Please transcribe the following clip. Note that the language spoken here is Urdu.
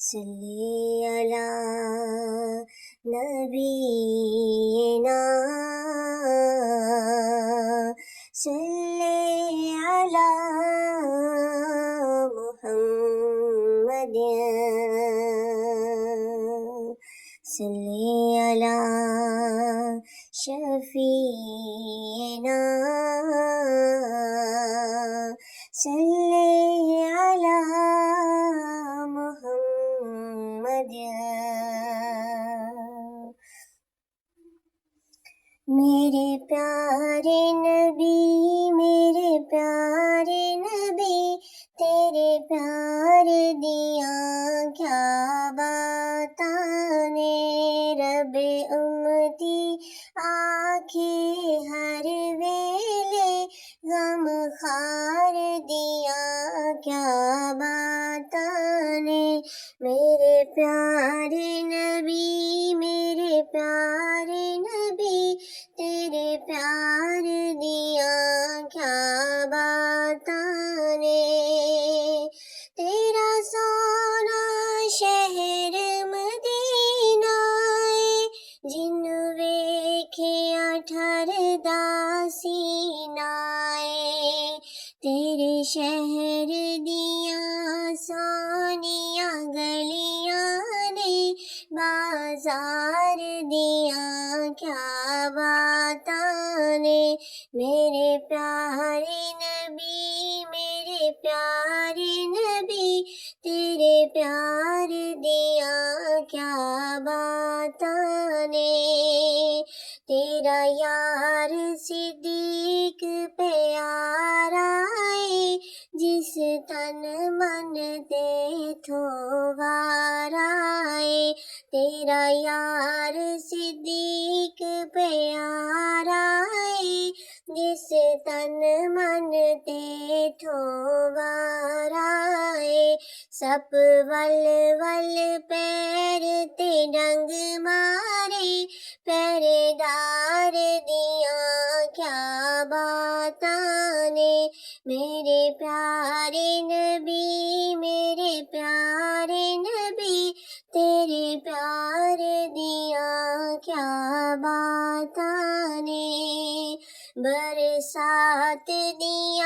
صلی علی نبینا صلی علی محمد صلی علی شفیعنا صلی علی محمد میرے پیارے نبی میرے پیارے نبی تیرے پیار دیا کیا بتانے رب امتی آنکھیں ہر ویلے غم خار دیا کیا بتانے میرے پیارے نبی میرے پیارے نبی تیرے پیار دیا کیا بتانے تیرا سونا شہر مدینہ جن ویکھیا ٹھردا سینہ تیرے شہر دیاں سونیاں گلیاں نے بازار دیاں کیا بتانے میرے پیارے نبی میرے پیارے نبی تیرے پیار دیا کیا بتانے تیرا یار صدیق پیارا ہے جس تن من دے تھو وارائے تیرا یار صدیق پیارا ہے جس تن من تے ٹھوارائے سپ ول ول پیر تے ڈنگ مارے پہرے دار دیاں کیا بتانے میرے پیارے نبی میرے پیارے نبی تیرے پیار دیا کیا بتانے برسات دیا